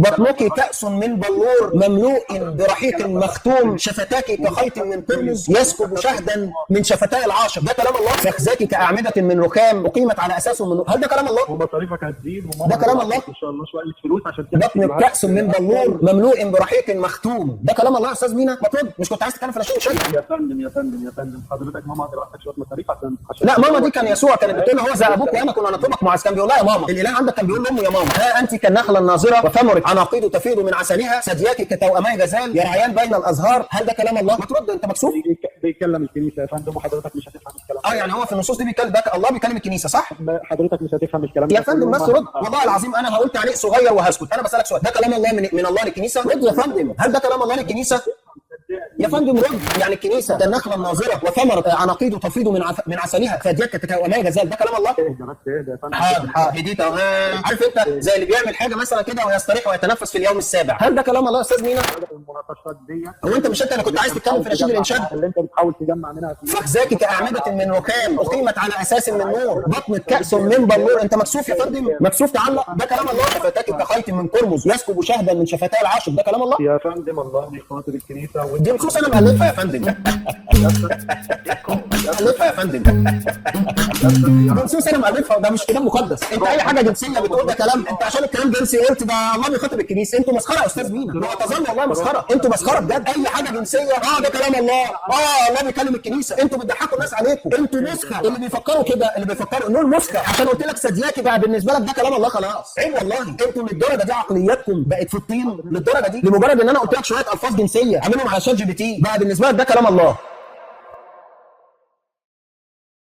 بطنك كأس من بلور مملوء برحيق مختوم، شفتاك كخيط من قرمز يسكب شهدا من شفتاء العاشق. ده كلام الله. فخذاك كأعمدة من رخام أقيمت على أساس من. هل ده كلام الله؟ ومصاريفك هتزيد ده كلام الله. ان شاء الله شويه فلوس عشان بطنك كأس من بلور مملوء برحيق مختوم. ده كلام الله يا استاذ مينا. ما ترد. مش كنت عايز تتكلم في الاشياء الشيء؟ يا فندم حضرتك ماما هتبعت لك شويه مصاريف عشان لا ماما دي كان يسوع كانت بتقول له هو زي ابوك وانا كنا نطلبك معاذ. كان بيقول لها يا ماما. الاله عندك كان بيقول لامه يا ماما. ها انت كالنخله الناظره وثمرك عناقيد تفيض من عسلها، ثدياك كتوأمي غزال يرعيان بين الازهار. هل ده كلام الله؟ ما ترد انت مكسوف. بيتكلم الكنيسه يا فندم وحضرتك مش هتفهم الكلام. يعني هو في النصوص دي بيتكلم ده الله بيكلم الكنيسه صح؟ حضرتك مش هتفهم الكلام يا فندم بس رد. والله العظيم انا هقول تعليق صغير وهسكت. انا بسالك سؤال، ده كلام الله من الله للكنيسه؟ رد يا فندم. هل ده كلام الله للكنيسه؟ يا فندم رد. يعني الكنيسه ده النخله الناظره وثمر عناقيد تفيض من عسلها، ثدياك كتوأمي غزال. ده كلام الله؟ اهدى يا فندم. حاضر هديت اهو. عارف انت زي اللي بيعمل حاجه مثلا كده ويستريح ويتنفس في اليوم السابع. هل ده كلام الله يا استاذ مينا؟ المناقشات دي هو انت مش انا كنت عايز تتكلم في نشيد الانشاد اللي انت بتحاول تجمع منها فخذاك كأعمدة من رخام أقيمت على أساس من نور، بطنك كأس من بلور. أنت مكسوف يا فندم؟ مكسوف تعلق؟ ده كلام الله. شفتاك كخيط من قرمز يسكب شهدا من شفتاء العاشق. ده كلام الله. يا فندم الله بيخاطب الكنيسه دي نصوص أنا مألفها يا فندم. مألفها يا فندم. دي نصوص أنا مألفها وده مش كلام مقدس. أنت أي حاجة جنسية بتقول ده كلام، أنت عشان الكلام جنسي قلت ده الله بيخاطب الكنيسة. أنتوا مسخرة يا أستاذ مينا. معتذر والله مسخرة. أنتوا مسخرة بجد. أي حاجة جنسية ده كلام الله. الله بيكلم الكنيسة. أنتوا بتضحكوا الناس عليكم. انتوا نسخه. اللي بيفكروا كده اللي بيفكروا انهم نسخه عشان قلت لك ثدياكي بقى بالنسبه لك ده كلام الله. خلاص عيب والله. انتوا للدرجه دي عقلياتكم بقت في الطين للدرجه دي، لمجرد ان انا قلت لك شويه الفاظ جنسيه عاملهم على شات GPT بقى بالنسبه لك ده كلام الله.